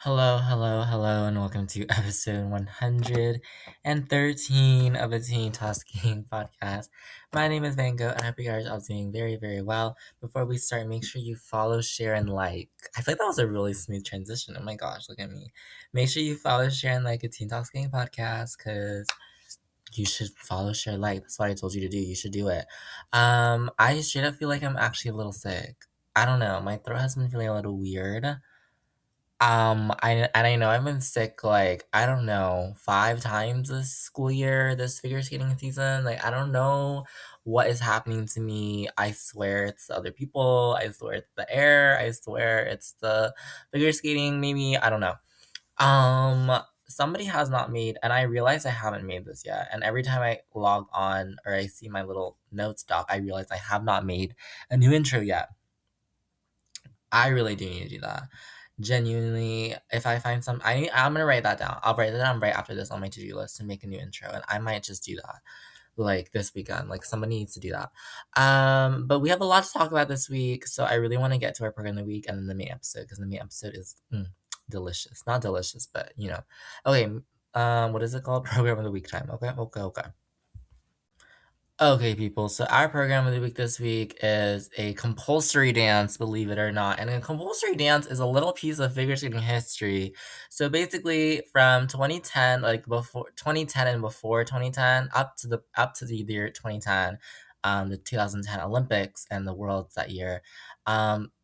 Hello, and welcome to episode 113 of the Teen Talking podcast. My name is Vango, and I hope you guys are all doing very, very well. Before we start, make sure you follow, share, and like. I feel like that was a really smooth transition. Oh my gosh, look at me. Make sure you follow, share, and like a Teen Talking podcast, because you should follow, share, like. That's what I told you to do. You should do it. I straight up feel like I'm actually a little sick. I don't know. My throat has been feeling a little weird. I know I've been sick like I don't know 5 times this school year, this figure skating season. Like I don't know what is happening to me. I swear it's the other people. I swear it's the air. I swear it's the figure skating. Maybe I don't know. Somebody has not made, and I realize I haven't made this yet. And every time I log on or I see my little notes doc, I realize I have not made a new intro yet. I really do need to do that. Genuinely, if I find I'm gonna write that down. I'll write it down right after this on my to-do list to make a new intro, and I might just do that like this weekend. Like somebody needs to do that. But we have a lot to talk about this week, so I really want to get to our program of the week and then the main episode because the main episode is delicious. Not delicious, but you know. Okay. What is it called? Program of the week time. Okay. Okay, people. So our program of the week this week is a compulsory dance, believe it or not. And a compulsory dance is a little piece of figure skating history. So basically, from 2010, like before 2010 and before 2010, up to the year 2010, the 2010 Olympics and the Worlds that year.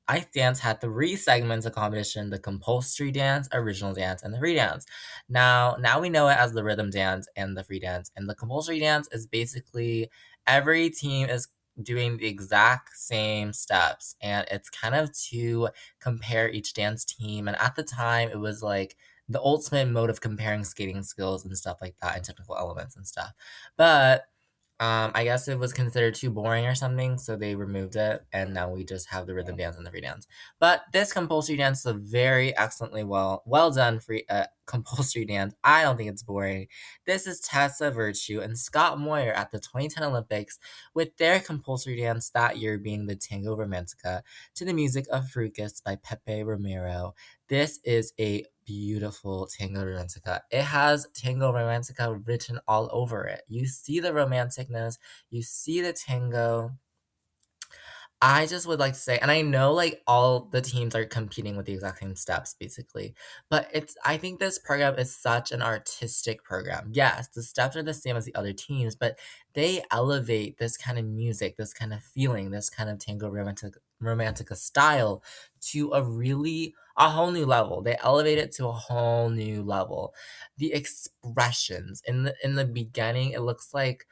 Ice dance had 3 segments of competition: the compulsory dance, original dance, and the free dance. Now we know it as the rhythm dance and the free dance. And the compulsory dance is basically every team is doing the exact same steps, and it's kind of to compare each dance team. And at the time it was like the ultimate mode of comparing skating skills and stuff like that and technical elements and stuff. But I guess it was considered too boring or something, so they removed it, and now we just have the rhythm dance and the free dance. But this compulsory dance is a very excellently well done free compulsory dance. I don't think it's boring. This is Tessa Virtue and Scott Moyer at the 2010 Olympics with their compulsory dance that year being the Tango Romantica to the music of Frucas by Pepe Romero. This is a beautiful Tango Romantica. It has Tango Romantica written all over it. You see the romanticness, you see the tango. I just would like to say, and I know like all the teams are competing with the exact same steps basically, but I think this program is such an artistic program. Yes, the steps are the same as the other teams, but they elevate this kind of music, this kind of feeling, this kind of tango romantica style to a whole new level. They elevate it to a whole new level. The expressions in the beginning, it looks like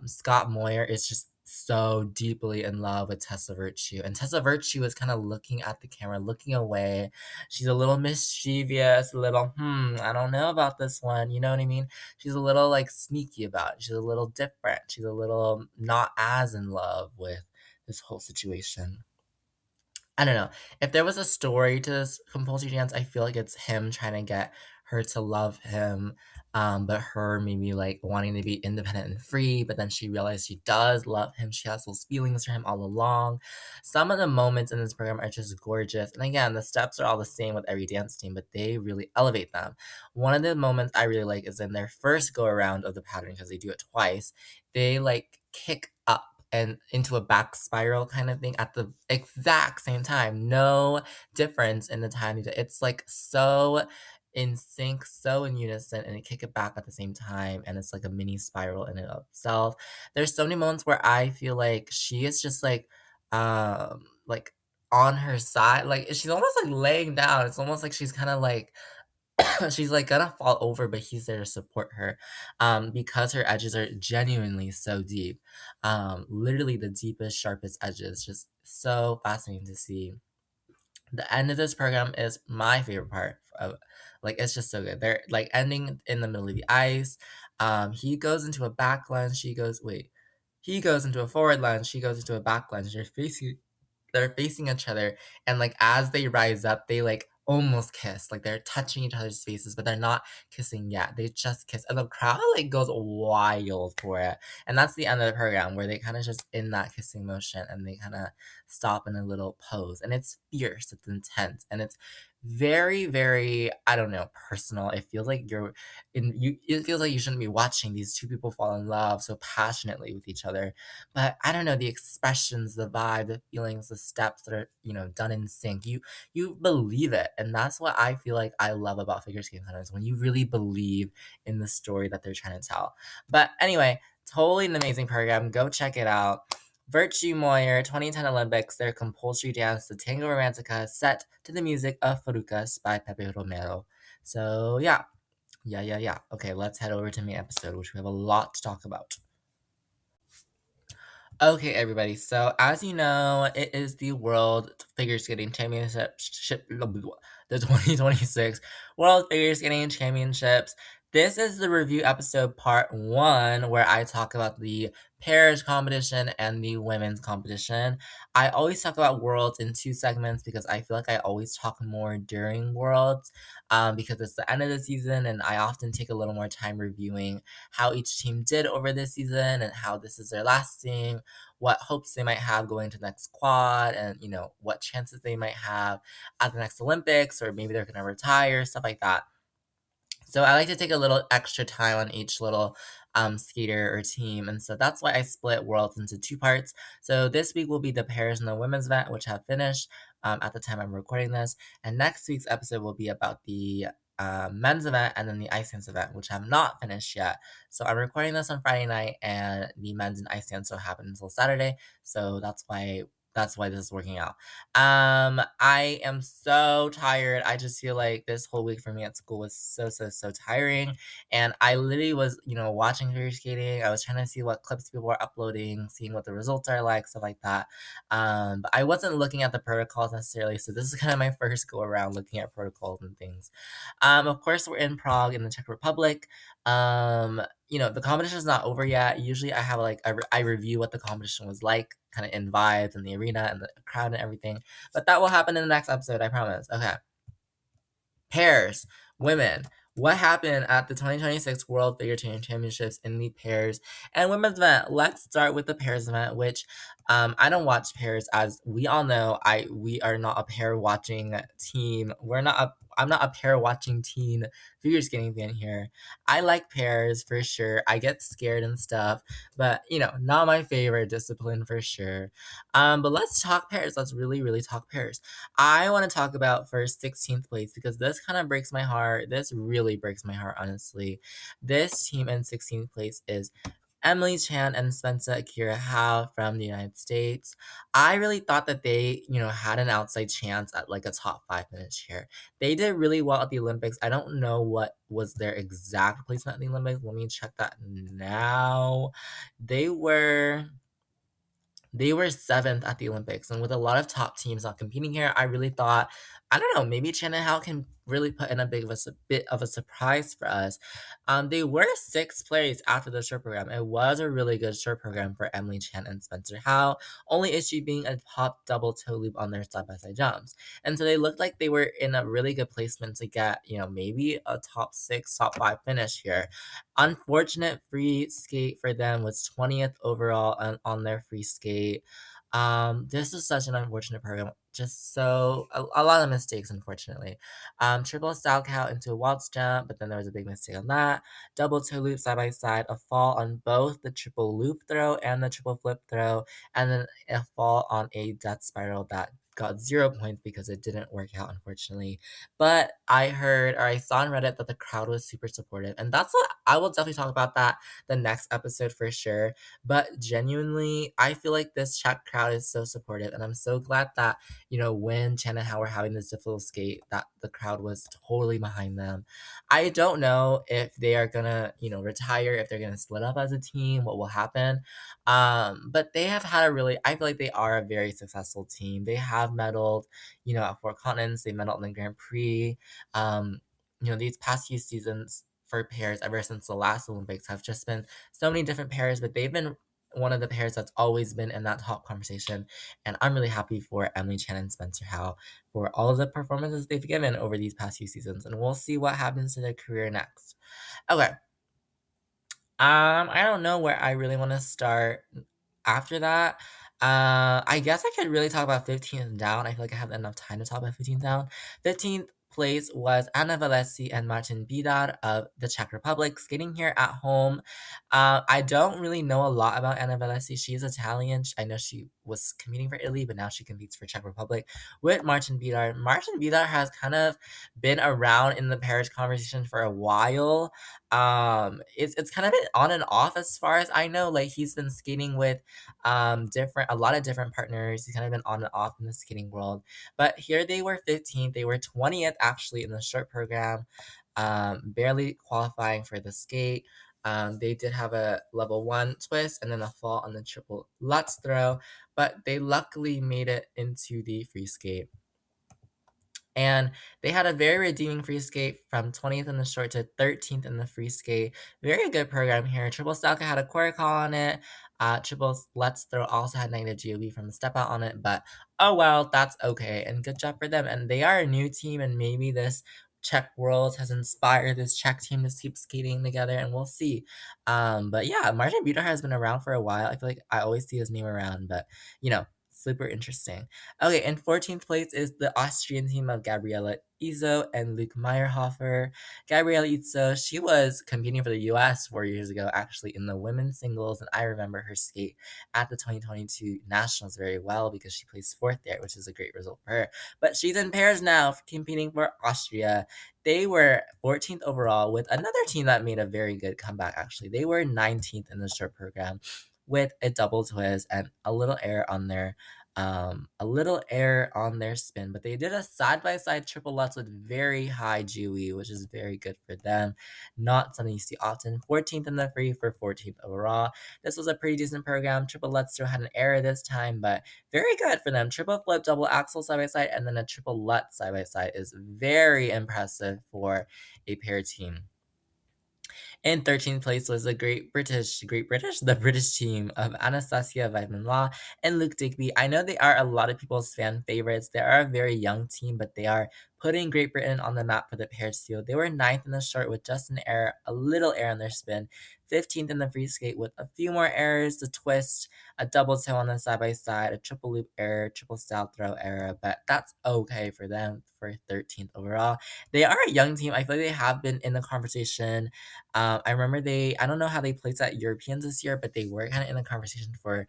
Scott Moyer is just so deeply in love with Tessa Virtue. And Tessa Virtue is kind of looking at the camera, looking away. She's a little mischievous, a little, I don't know about this one. You know what I mean? She's a little like sneaky about it. She's a little different. She's a little not as in love with this whole situation. I don't know. If there was a story to this compulsory dance, I feel like it's him trying to get her to love him, but her maybe like wanting to be independent and free, but then she realized she does love him. She has those feelings for him all along. Some of the moments in this program are just gorgeous. And again, the steps are all the same with every dance team, but they really elevate them. One of the moments I really like is in their first go around of the pattern, because they do it twice. They like kick up and into a back spiral kind of thing at the exact same time. No difference in the time. It's like so in sync, so in unison, and they kick it back at the same time, and it's like a mini spiral in and of itself. There's so many moments where I feel like she is just like on her side, like she's almost like laying down. It's almost like she's kind of like she's like gonna fall over, but he's there to support her, because her edges are genuinely so deep, literally the deepest, sharpest edges. Just so fascinating to see. The end of this program is my favorite part of, like, it's just so good. They're like ending in the middle of the ice. He goes into a back lunge. He goes into a forward lunge. She goes into a back lunge. They're facing each other, and like as they rise up, they like almost kiss, like they're touching each other's faces, but they're not kissing yet. They just kiss, and the crowd like goes wild for it. And that's the end of the program, where they kind of just in that kissing motion, and they kind of stop in a little pose, and it's fierce, it's intense, and it's very, very, I don't know, personal. It feels like it feels like you shouldn't be watching these two people fall in love so passionately with each other. But I don't know, the expressions, the vibe, the feelings, the steps that are, done in sync. You believe it. And that's what I feel like I love about figure skating sometimes, when you really believe in the story that they're trying to tell. But anyway, totally an amazing program. Go check it out. Virtue Moyer 2010 Olympics, their compulsory dance, the Tango Romantica, set to the music of Farucas by Pepe Romero. So, yeah. Yeah, yeah, yeah. Okay, let's head over to main episode, which we have a lot to talk about. Okay, everybody. So, as you know, it is the World Figure Skating Championship, the 2026 World Figure Skating Championships. This is the review episode part one, where I talk about the pairs competition and the women's competition. I always talk about Worlds in two segments because I feel like I always talk more during Worlds, because it's the end of the season, and I often take a little more time reviewing how each team did over this season and how this is their last thing, what hopes they might have going to the next quad, and what chances they might have at the next Olympics, or maybe they're gonna retire, stuff like that. So I like to take a little extra time on each little skater or team, and so that's why I split Worlds into two parts. So this week will be the pairs and the women's event, which have finished at the time I'm recording this, and next week's episode will be about the men's event and then the ice dance event, which have not finished yet. So I'm recording this on Friday night, and the men's and ice dance will happen until Saturday. So that's why this is working out. I am so tired. I just feel like this whole week for me at school was so, so, so tiring. And I literally was, watching figure skating. I was trying to see what clips people were uploading, seeing what the results are like, stuff like that. But I wasn't looking at the protocols necessarily. So this is kind of my first go around looking at protocols and things. Of course, we're in Prague in the Czech Republic. The competition is not over yet. Usually, I have like I review what the competition was like, kind of in vibes and the arena and the crowd and everything. But that will happen in the next episode, I promise. Okay. Pairs, women. What happened at the 2026 World Figure Skating Championships in the pairs and women's event? Let's start with the pairs event, which I don't watch pairs, as we all know. We are not a pair watching team. I'm not a pair watching teen figure skating fan here. I like pairs for sure. I get scared and stuff, but not my favorite discipline for sure. But let's talk pairs. Let's really, really talk pairs. I want to talk about first 16th place, because this kind of breaks my heart. This really breaks my heart, honestly. This team in 16th place is Emily Chan and Spencer Akira Howe from the United States. I really thought that they, had an outside chance at like a top five finish here. They did really well at the Olympics. I don't know what was their exact placement at the Olympics. Let me check that now. They were they were seventh at the Olympics, and with a lot of top teams not competing here, I really thought, I don't know, maybe Chen and Hao can really put in a bit of a surprise for us. They were sixth place after the short program. It was a really good short program for Emily Chan and Spencer Hao, only issue being a top double toe loop on their side by side jumps. And so they looked like they were in a really good placement to get, maybe a top six, top five finish here. Unfortunate free skate for them was 20th overall on their free skate. This is such an unfortunate program. Just a lot of mistakes, unfortunately. Triple style count into a waltz jump, but then there was a big mistake on that. Double toe loop side by side, a fall on both the triple loop throw and the triple flip throw, and then a fall on a death spiral that got 0 points because it didn't work out, unfortunately. But I heard, or I saw on Reddit, that the crowd was super supportive, and that's what I will definitely talk about that the next episode for sure. But genuinely, I feel like this Czech crowd is so supportive, and I'm so glad that when Chen and Hao were having this difficult skate, that the crowd was totally behind them. I don't know if they are gonna retire, if they're gonna split up as a team, what will happen. But they have had I feel like they are a very successful team. They have medaled, at four continents. They medaled in the Grand Prix. These past few seasons for pairs, ever since the last Olympics, have just been so many different pairs, but they've been one of the pairs that's always been in that top conversation. And I'm really happy for Emily Chan and Spencer Howe for all of the performances they've given over these past few seasons. And we'll see what happens to their career next. Okay. I don't know where I really want to start after that. I guess I could really talk about 15th down. I feel like I have enough time to talk about 15th down. 15th place was Anna Valesi and Martin Bidar of the Czech Republic skating here at home. I don't really know a lot about Anna Valesi. She's Italian. I know she was competing for Italy, but now she competes for Czech Republic with Martin Bidar. Martin Bidar has kind of been around in the Paris conversation for a while. It's kind of been on and off as far as I know. Like he's been skating with different a lot of different partners. He's kind of been on and off in the skating world. But here they were 15th. They were 20th actually in the short program, barely qualifying for the skate. They did have a level one twist and then a fall on the triple Lutz throw, but they luckily made it into the free skate. And they had a very redeeming free skate from 20th in the short to 13th in the free skate. Very good program here. Triple Stalka had a quarter call on it. Triple Let's Throw also had negative GOV from the step out on it, but oh well, that's okay. And good job for them. And they are a new team, and maybe this Czech world has inspired this Czech team to keep skating together, and we'll see. But yeah, Martin Buter has been around for a while. I feel like I always see his name around, but super interesting. Okay, in 14th place is the Austrian team of Gabriele Izzo and Luke Meyerhofer. Gabriele Izzo, she was competing for the US 4 years ago, actually, in the women's singles, and I remember her skate at the 2022 Nationals very well because she placed fourth there, which is a great result for her. But she's in pairs now, competing for Austria. They were 14th overall with another team that made a very good comeback, actually. They were 19th in the short program with a double twist and a little air on their spin, but they did a side-by-side triple Lutz with very high GUE, which is very good for them. Not something you see often. 14th in the free for 14th overall. This was a pretty decent program. Triple Lutz still had an error this time, but very good for them. Triple flip, double axle side-by-side, and then a triple Lutz side-by-side is very impressive for a pair team. In 13th place was the the British team of Anastasia Weidman-Law and Luke Digby. I know they are a lot of people's fan favorites. They are a very young team, but they are putting Great Britain on the map for the paired steal. They were 9th in the short with just an error, a little error on their spin. 15th in the free skate with a few more errors, the twist, a double toe on the side-by-side, a triple loop error, triple style throw error, but that's okay for them for 13th overall. They are a young team. I feel like they have been in the conversation. I remember I don't know how they placed at Europeans this year, but they were kind of in the conversation for,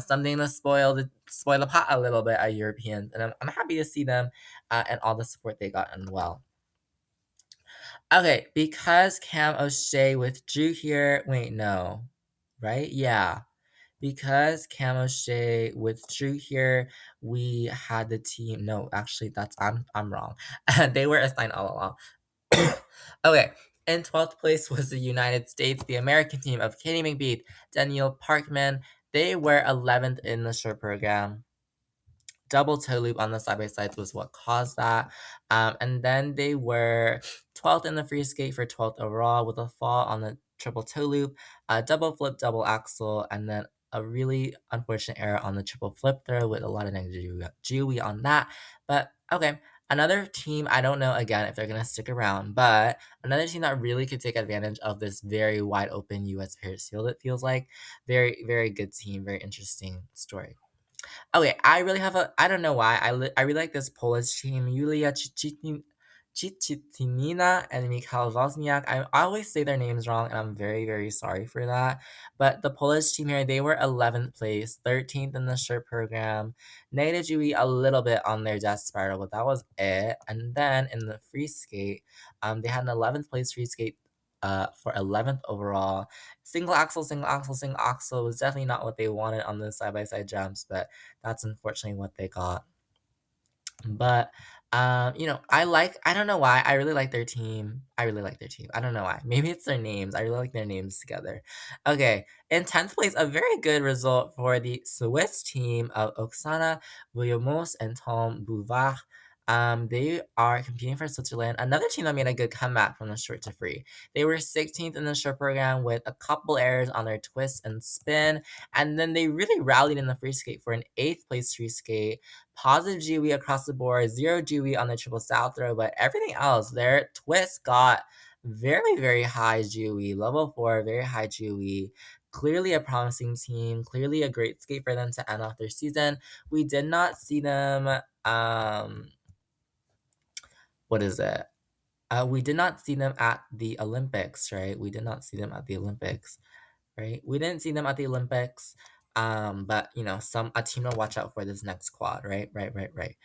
something to spoil the pot a little bit at Europeans. And I'm happy to see them and all the support they got as well. Okay, because Cam O'Shea withdrew here. Wait, no. Right? Yeah. Because Cam O'Shea withdrew here, we had the team. No, actually, I'm wrong. They were assigned all along. Okay, in 12th place was the United States, the American team of Katie McBeath, Danielle Parkman. They were 11th in the short program. Double toe loop on the side-by-sides was what caused that. And then they were 12th in the free skate for 12th overall with a fall on the triple toe loop, a double flip, double axle, and then a really unfortunate error on the triple flip throw with a lot of negative GUE on that. But okay, another team, I don't know again if they're going to stick around, but another team that really could take advantage of this very wide open US pairs field, it feels like. Very, very good team, very interesting story. Okay, I don't know why, I really like this Polish team, Julia Chitinina and Mikhail Wozniak. I always say their names wrong, and I'm very, very sorry for that. But the Polish team here, they were 11th place, 13th in the short program. Negative GUE a little bit on their death spiral, but that was it. And then in the free skate, they had an 11th place free skate for 11th overall. Single axle, single axle, single axle was definitely not what they wanted on the side-by-side jumps, but that's unfortunately what they got. But I don't know why. I really like their team. I really like their team. I don't know why. Maybe it's their names. I really like their names together. Okay. In 10th place, a very good result for the Swiss team of Oksana Williamos and Tom Bouvard. They are competing for Switzerland. Another team that made a good comeback from the short to free. They were 16th in the short program with a couple errors on their twist and spin. And then they really rallied in the free skate for an 8th place free skate. Positive GUE across the board, zero GUE on the triple south throw, but everything else, their twist got very, very high GUE, level 4, very high GUE. clearly a promising team, clearly a great skate for them to end off their season. We did not see them, what is it? We did not see them at the Olympics, right? We did not see them at the Olympics, right? We didn't see them at the Olympics. But some a team to watch out for this next quad, right? Right, right, right.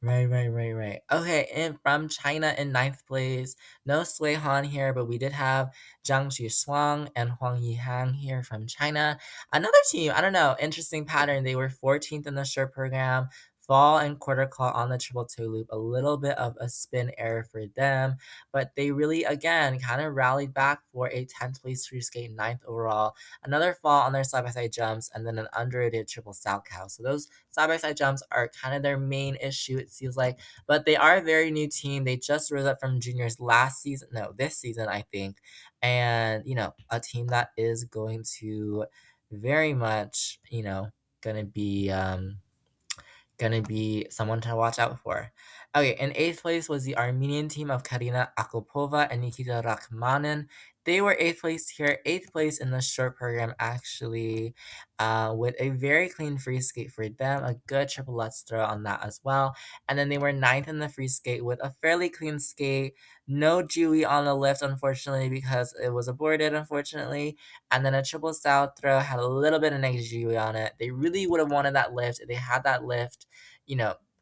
Right. Okay, and from China in ninth place, no Sui Han here, but we did have Zhang Shuang and Huang Yihang here from China. Another team, I don't know, interesting pattern. They were 14th in the short program, fall and quarter call on the triple toe loop. A little bit of a spin error for them, but they really, again, kind of rallied back for a 10th place free skate, ninth overall. Another fall on their side by side jumps, and then an underrated triple sow cow. So those side by side jumps are kind of their main issue, it seems like. But they are a very new team. They just rose up from juniors last season, no, this season, I think. And, a team that is going to very much, gonna be someone to watch out for. Okay, in eighth place was the Armenian team of Karina Akopova and Nikita Rakhmanin. They were eighth place here, eighth place in the short program actually, with a very clean free skate for them, a good triple let's throw on that as well. And then they were ninth in the free skate with a fairly clean skate, no Dewey on the lift unfortunately because it was aborted unfortunately, and then a triple south throw had a little bit of negative Dewey on it. They really would have wanted that lift. If they had that lift,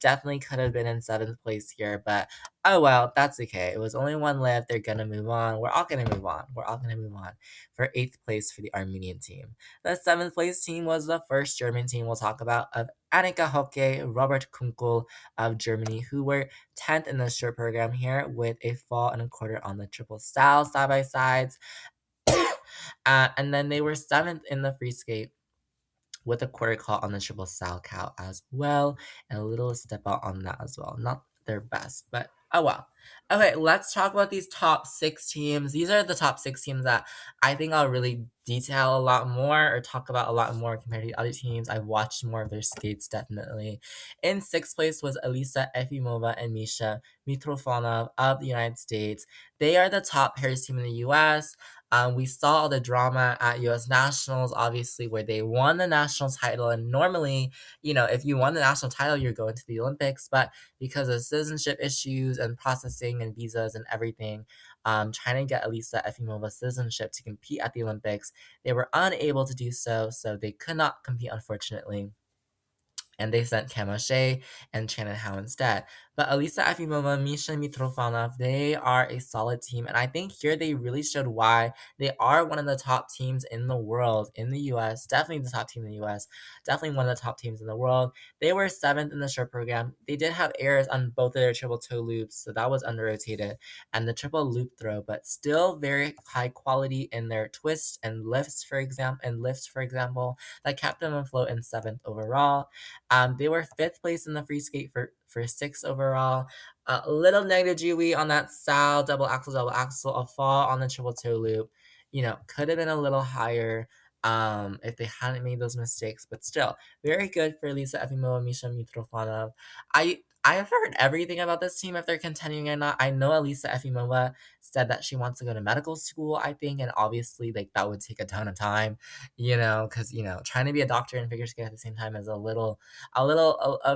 definitely could have been in seventh place here, but oh well, that's okay. It was only one lift. They're gonna move on. We're all gonna move on. We're all gonna move on for eighth place for the Armenian team. The seventh place team was the first German team we'll talk about of Annika Hocke, Robert Kunkel of Germany, who were 10th in the short program here with a fall and a quarter on the triple style side by sides. And then they were 7th in the free skate with a quarter call on the triple sow cow as well, and a little step out on that as well. Not their best, but oh well. Okay, let's talk about these top six teams. These are the top six teams that I think I'll really detail a lot more or talk about a lot more compared to the other teams. I've watched more of their skates, definitely. In sixth place was Elisa Efimova and Misha Mitrofanov of the United States. They are the top pairs team in the US. We saw all the drama at US Nationals, obviously, where they won the national title. And normally, if you won the national title, you're going to the Olympics. But because of citizenship issues and processing and visas and everything, trying to get Elisa Efimova citizenship to compete at the Olympics, they were unable to do so. So they could not compete, unfortunately, and they sent Camache and Shannon Howe instead. But Elisa Efimova, Misha Mitrofanov, they are a solid team, and I think here they really showed why they are one of the top teams in the world, in the US, definitely the top team in the US, definitely one of the top teams in the world. They were 7th in the short program. They did have errors on both of their triple toe loops, so that was under-rotated, and the triple loop throw, but still very high quality in their twists and lifts, for example, that kept them afloat in 7th overall. They were 5th place in the free skate for 6th overall. A little negative GWE on that Sal double axle, a fall on the triple toe loop. Could have been a little higher if they hadn't made those mistakes, but still, very good for Lisa Efimova, Misha Mitrofanov. I have heard everything about this team, if they're continuing or not. I know Elisa Efimova said that she wants to go to medical school, I think, and obviously, like, that would take a ton of time, because, trying to be a doctor and figure skate at the same time is a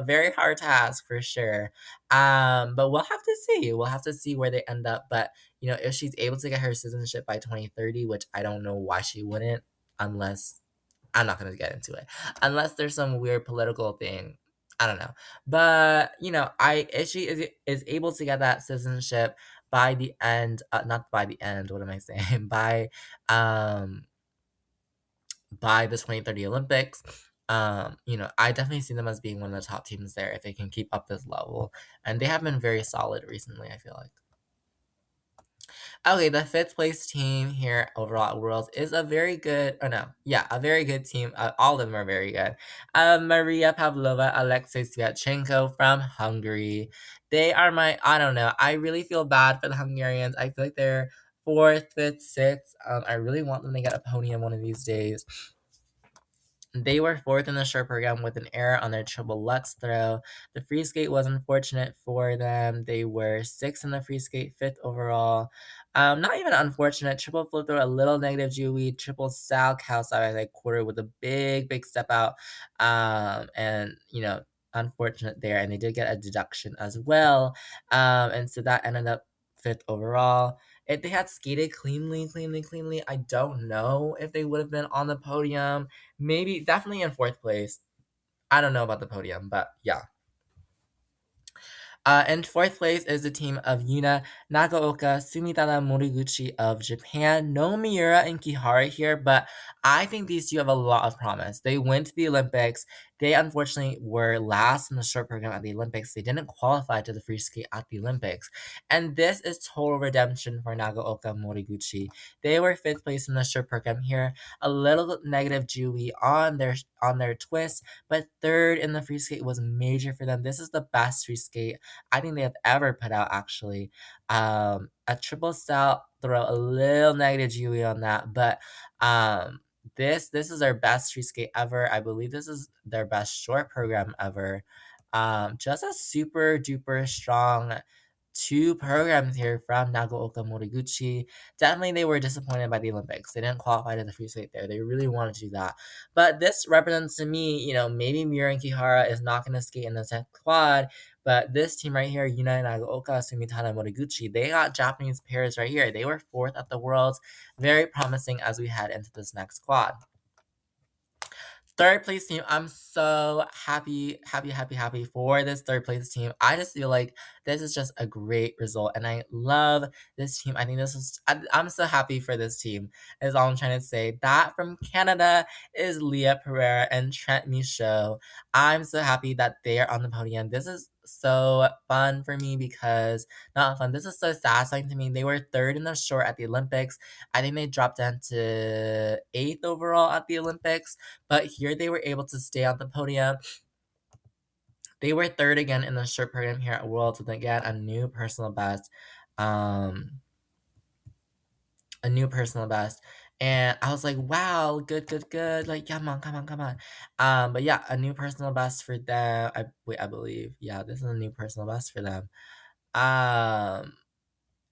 very hard task for sure. But we'll have to see. We'll have to see where they end up. But, if she's able to get her citizenship by 2030, which I don't know why she wouldn't, unless I'm not going to get into it, unless there's some weird political thing. I don't know. But, if she is able to get that citizenship by the end, not by the end, what am I saying? By the 2030 Olympics, I definitely see them as being one of the top teams there if they can keep up this level. And they have been very solid recently, I feel like. Okay, the 5th place team here overall at Worlds is a very good, a very good team. All of them are very good. Maria Pavlova, Alexei Sviatchenko from Hungary. They are I don't know, I really feel bad for the Hungarians. I feel like they're 4th, 5th, 6th. I really want them to get a podium one of these days. They were fourth in the short program with an error on their triple Lutz throw. The free skate was unfortunate for them. They were sixth in the free skate, fifth overall. Not even unfortunate. Triple flip throw, a little negative Jewy, triple Sal cow side by quarter with a big, big step out. And, unfortunate there. And they did get a deduction as well. And so that ended up fifth overall. If they had skated cleanly, I don't know if they would have been on the podium. Maybe, definitely in fourth place. I don't know about the podium, but yeah. In fourth place is the team of Yuna Nagaoka, Sumitada Moriguchi of Japan. No Miura and Kihara here, but I think these two have a lot of promise. They went to the Olympics. They unfortunately were last in the short program at the Olympics. They didn't qualify to the free skate at the Olympics. And this is total redemption for Nagaoka Moriguchi. They were fifth place in the short program here. A little negative Jewy on their twist, but third in the free skate was major for them. This is the best free skate I think they have ever put out, actually. A triple stout throw, a little negative Jewy on that, but this is their best free skate ever. I believe this is their best short program ever. Just a super duper strong two programs here from Nagaoka Moriguchi. Definitely they were disappointed by the Olympics. They didn't qualify to the free skate there. They really wanted to do that. But this represents to me, maybe Miura and Kihara is not going to skate in the 10th quad, but this team right here, Yuna Nagaoka, Sumitana Moriguchi, they got Japanese pairs right here. They were fourth at the Worlds. Very promising as we head into this next quad. Third place team, I'm so happy for this third place team. I just feel like this is just a great result, and I love this team. I think I'm so happy for this team, is all I'm trying to say. That from Canada is Leah Pereira and Trent Michaud. I'm so happy that they're on the podium. This is so fun for me because, not fun, this is so satisfying to me. They were third in the short at the Olympics. I think they dropped down to eighth overall at the Olympics. But here they were able to stay on the podium. They were third again in the short program here at Worlds with again a new personal best. A new personal best. And I was like, wow, good. Like, come on. But yeah, a new personal best for them. I believe. Yeah, this is a new personal best for them.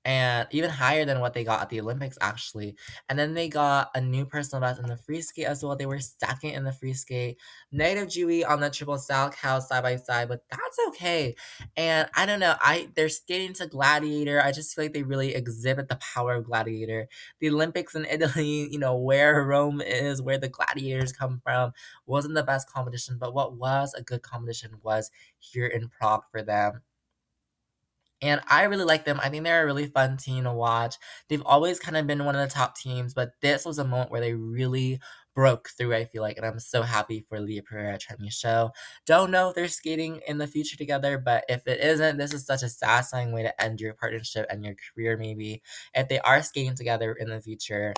And even higher than what they got at the Olympics, actually. And then they got a new personal best in the free skate as well. They were second in the free skate. Negative Jewy on the triple Sal cow side by side, but that's okay. And I don't know, they're skating to Gladiator. I just feel like they really exhibit the power of Gladiator. The Olympics in Italy, where Rome is, where the gladiators come from, wasn't the best competition, but what was a good competition was here in Prague for them. And I really like them. I think they're a really fun team to watch. They've always kind of been one of the top teams, but this was a moment where they really broke through, I feel like. And I'm so happy for Leah Pereira and Trent Michaud. Don't know if they're skating in the future together, but if it isn't, this is such a satisfying way to end your partnership and your career, maybe. If they are skating together in the future,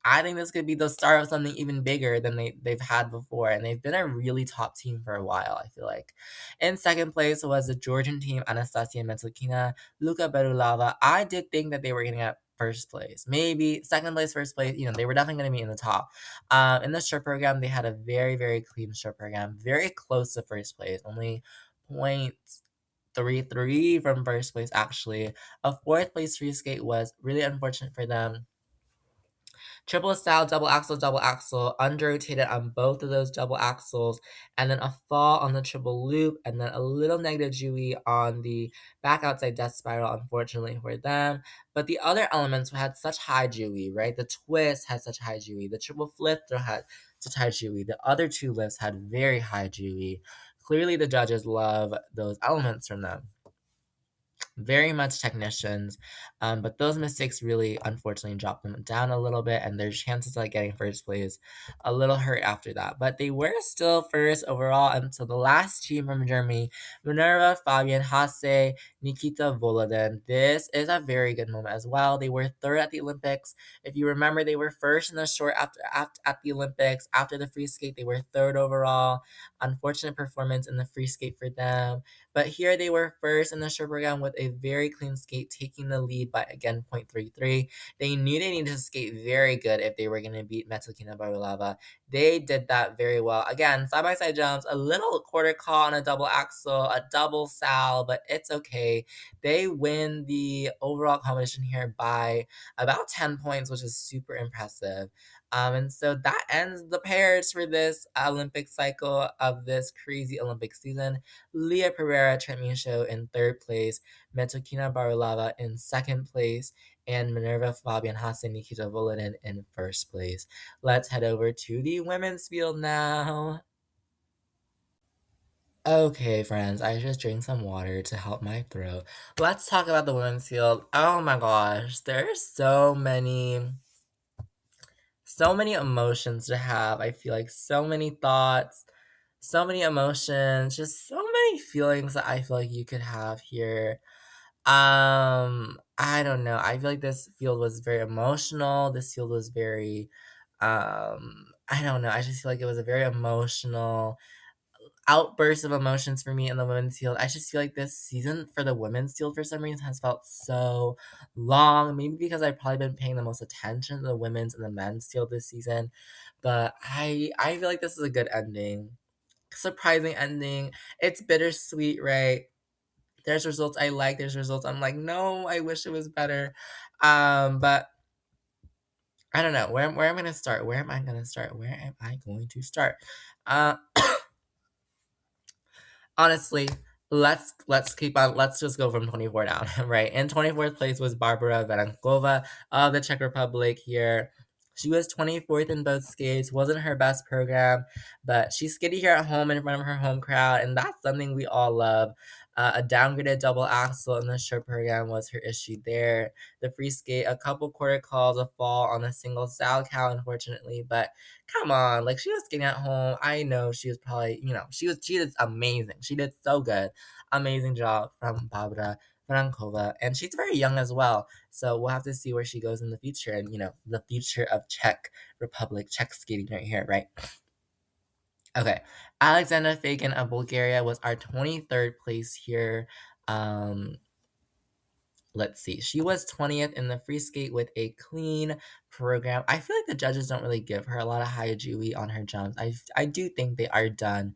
I think this could be the start of something even bigger than they've had before, and they've been a really top team for a while, I feel like. In second place was the Georgian team, Anastasia Metzlikina, Luka Berulava. I did think that they were going to get first place. Maybe second place, first place, they were definitely going to be in the top. In the short program, they had a very, very clean short program, very close to first place, only 0.33 from first place, actually. A fourth place free skate was really unfortunate for them. Triple style, double axle, under rotated on both of those double axles, and then a fall on the triple loop, and then a little negative Jewy on the back outside death spiral, unfortunately for them. But the other elements had such high Jewy, right? The twist had such high Jewy. The triple flip throw had such high Jewy. The other two lifts had very high Jewy. Clearly, the judges love those elements from them. Very much technicians, but those mistakes really unfortunately dropped them down a little bit, and their chances of getting first place a little hurt after that. But they were still first overall until the last team from Germany, Minerva, Fabian, Hasse, Nikita Volodin. This is a very good moment as well. They were third at the Olympics. If you remember, they were first in the short after at the Olympics. After the free skate, they were third overall. Unfortunate performance in the free skate for them. But here they were first in the short program with a a very clean skate, taking the lead by again 0.33. They knew they needed to skate very good if they were going to beat Metlakina Barulava. They did that very well. Again, side by side jumps, a little quarter call on a double axel, a double sal, but it's okay. They win the overall competition here by about 10 points, which is super impressive. And so that ends the pairs for this Olympic cycle of this crazy Olympic season. Leah Pereira Tremisho in third place, Metokina Barulava in second place, and Minerva Fabian Hassan Nikita Volodin in first place. Let's head over to the women's field now. Okay, friends, I just drank some water to help my throat. Let's talk about the women's field. Oh my gosh, there's so many emotions to have. I feel like so many thoughts, so many emotions, just so many feelings that I feel like you could have here. I don't know. I feel like this field was very emotional. This field was very I don't know. I just feel like it was a very emotional outburst of emotions for me in the women's field. I just feel like this season for the women's field for some reason has felt so long. Maybe because I've probably been paying the most attention to the women's and the men's field this season. But I feel like this is a good ending. Surprising ending. It's bittersweet, right? There's results I like, there's results I'm like, no, I wish it was better. But I don't know where I'm gonna start. Where am I gonna start? Where am I going to start? Uh Honestly, let's keep on. Let's just go from 24 down, right? In 24th place was Barbara Verankova of the Czech Republic here. She was 24th in both skates. Wasn't her best program, but she skated here at home in front of her home crowd, and that's something we all love. A downgraded double axel in the short program was her issue there. The free skate, a couple quarter calls, a fall on a single sal cow, unfortunately, but come on, like she was skating at home. I know she was probably, she did amazing. She did so good. Amazing job from Barbara Frankova. And she's very young as well. So we'll have to see where she goes in the future and the future of Czech Republic, Czech skating right here, right? Okay. Alexandra Fagan of Bulgaria was our 23rd place here. Um Let's see. She was 20th in the free skate with a clean program. I feel like the judges don't really give her a lot of high Dewey on her jumps. I do think they are done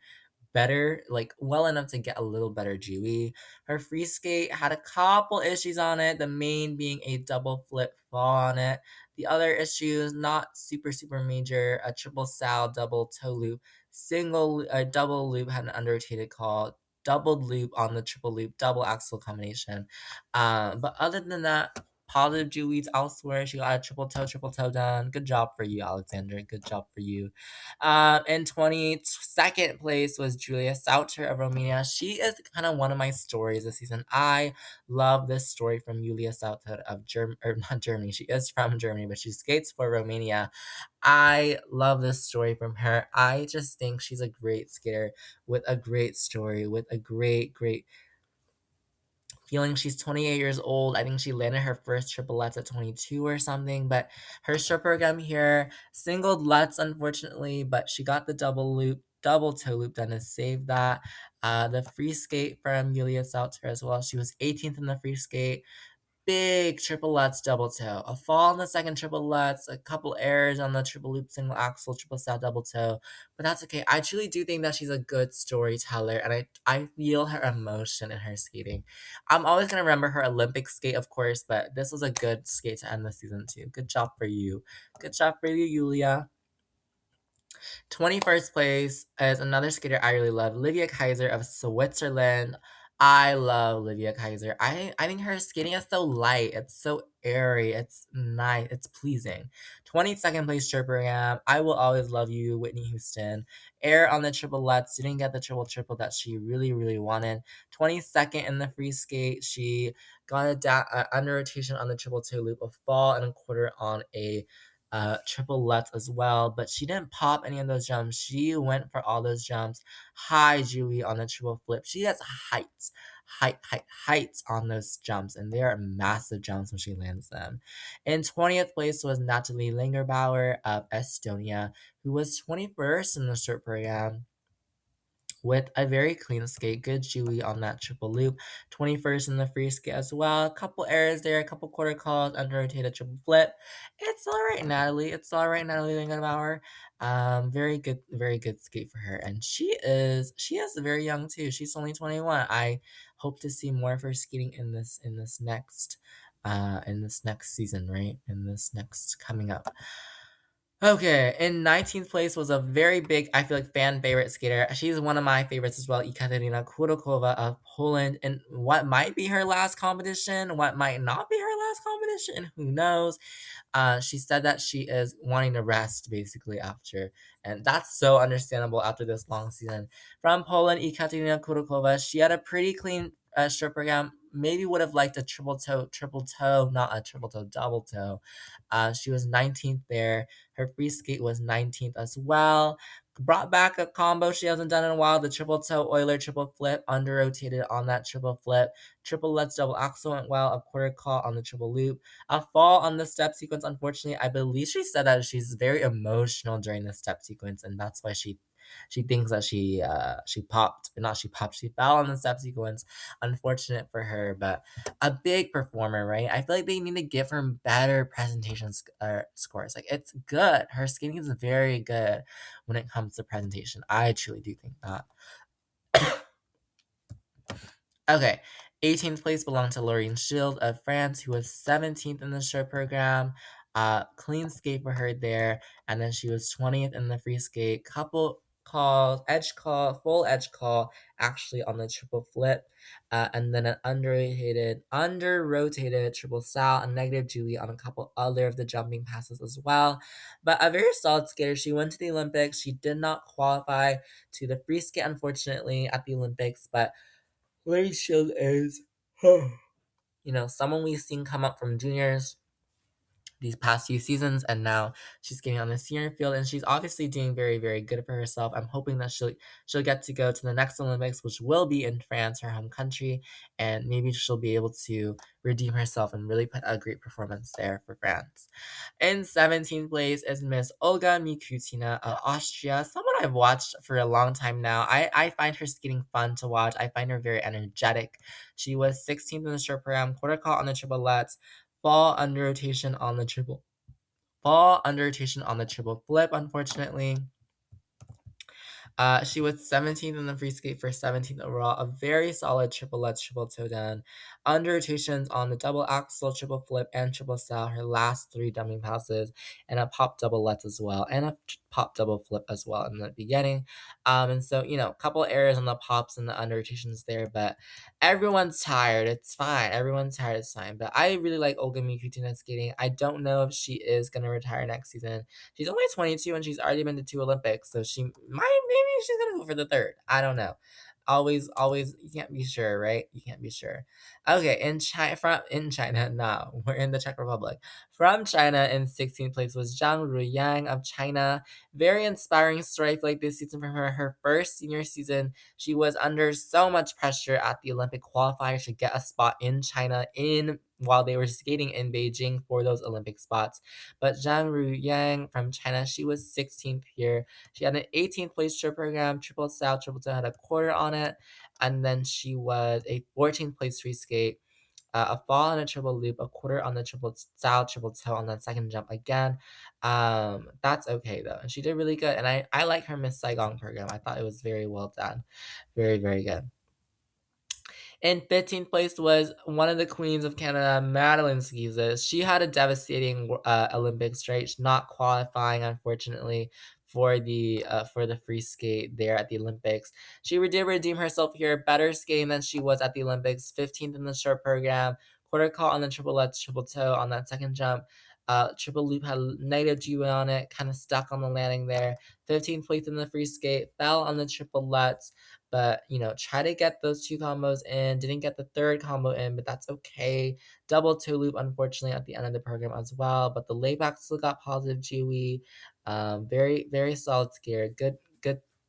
better, like well enough to get a little better Dewey. Her free skate had a couple issues on it, the main being a double flip fall on it. The other issues, not super major, a triple sal, double toe loop, a double loop had an underrotated call, doubled loop on the triple loop, double axle combination. But other than that, positive Jeweeds elsewhere. She got a triple toe done. Good job for you, Alexander. Good job for you. In 22nd place was Julia Sauter of Romania. She is kind of one of my stories this season. I love this story from Julia Sauter of not Germany. She is from Germany, but she skates for Romania. I love this story from her. I just think she's a great skater with a great story, with a great feeling. She's 28 years old. I think she landed her first triple Lutz at 22 or something. But her short program here, singled Lutz, unfortunately, but she got the double loop, double toe loop done to save that. The free skate from Yulia Sauter as well. She was 18th in the free skate. Big triple Lutz double toe. A fall in the second triple Lutz, a couple errors on the triple loop single axle, triple sal double toe. But that's okay. I truly do think that she's a good storyteller and I feel her emotion in her skating. I'm always gonna remember her Olympic skate, of course, but this was a good skate to end the season too. Good job for you. Good job for you, Yulia. 21st place is another skater I really love, Livia Kaiser of Switzerland. I love Livia Kaiser. I think her skating is so light. It's so airy. It's nice. It's pleasing. 22nd place Chirperingham. I will always love you, Whitney Houston. Air on the triple Lutz. Didn't get the triple that she really wanted. 22nd in the free skate. She got under rotation on the triple two loop, a fall and a quarter on a triple Lutz as well, but she didn't pop any of those jumps. She went for all those jumps. High Dewey on the triple flip. She has heights on those jumps, and they are massive jumps when she lands them. In 20th place was Natalie Langerbauer of Estonia, who was 21st in the short program. with a very clean skate, good Jewy on that triple loop, 21st in the free skate as well. A couple errors there, a couple quarter calls, under rotated triple flip. It's all right, Natalie. It's all right, Natalie Lingenbauer. Very good skate for her, and she is very young too. She's only 21. I hope to see more of her skating in this next season, right? In this next coming up. Okay, in 19th place was a very big, I feel like, fan favorite skater. She's one of my favorites as well, Ekaterina Kurokova of Poland. And what might be her last competition, what might not be her last competition, who knows? She said that she is wanting to rest basically after, and that's so understandable after this long season. From Poland, Ekaterina Kurokova, she had a pretty clean strip program. Maybe would have liked a triple toe, not a triple toe, double toe. She was 19th there. Her free skate was 19th as well. Brought back a combo she hasn't done in a while, the triple toe Euler triple flip, under rotated on that triple flip. Triple lutz double axel went well, a quarter call on the triple loop. A fall on the step sequence, unfortunately. I believe she said that she's very emotional during the step sequence, and that's why she thinks that she popped, not she popped, she fell on the step sequence. Unfortunate for her, but a big performer, right? I feel like they need to give her better presentation scores. Like, it's good. Her skating is very good when it comes to presentation. I truly do think that. Okay, 18th place belonged to Laureen Shield of France, who was 17th in the show program. Clean skate for her there, and then she was 20th in the free skate. Couple calls, edge call, full edge call, actually on the triple flip, and then an under rotated triple sal, a negative Julie on a couple other of the jumping passes as well. But a very solid skater. She went to the Olympics. She did not qualify to the free skate, unfortunately, at the Olympics, but Lady Shield is, someone we've seen come up from juniors these past few seasons, and now she's getting on the senior field, and she's obviously doing very, very good for herself. I'm hoping that she'll get to go to the next Olympics, which will be in France, her home country, and maybe she'll be able to redeem herself and really put a great performance there for France. In 17th place is Miss Olga Mikutina of Austria, someone I've watched for a long time now. I find her skating fun to watch. I find her very energetic. She was 16th in the short program, quarter caught on the triple lutz, under rotation on the triple flip, unfortunately. She was 17th in the free skate for 17th overall. A very solid triple lutz, triple toe down. Under rotations on the double axel, triple flip, and triple sal. Her last 3 dumping passes, and a pop double lutz as well, and a pop double flip as well in the beginning. And so, a couple errors on the pops and the under rotations there, but everyone's tired. It's fine. Everyone's tired. It's fine. But I really like Olga Mikutina skating. I don't know if she is going to retire next season. She's only 22 and she's already been to 2 Olympics, so she might, maybe she's gonna go for the third. I don't know. Always, you can't be sure, right? You can't be sure. Okay, in China, no, we're in the Czech Republic. From China, in 16th place was Zhang Ruyang of China. Very inspiring story, I feel like, this season from her. Her first senior season, she was under so much pressure at the Olympic qualifier to get a spot in China while they were skating in Beijing for those Olympic spots. But Zhang Ruyang from China, she was 16th here. She had an 18th place trip program, triple sal, triple toe, had a quarter on it, and then she was a 14th place free skate, a fall on a triple loop, a quarter on the triple sal, triple toe on that second jump again. That's okay though, and she did really good. And I like her Miss Saigon program. I thought it was very well done, very, very good. In 15th place was one of the queens of Canada, Madeline Skeezes. She had a devastating Olympic straight, not qualifying, unfortunately, for the free skate there at the Olympics. She did redeem herself here, better skating than she was at the Olympics. 15th in the short program, quarter call on the triple lutz, triple toe on that second jump. Triple loop had negative G on it, kind of stuck on the landing there. 15th place in the free skate, fell on the triple lutz. But, try to get those 2 combos in. Didn't get the 3rd combo in, but that's okay. Double toe loop, unfortunately, at the end of the program as well. But the layback still got positive Jiwi. Very, very solid scare. Good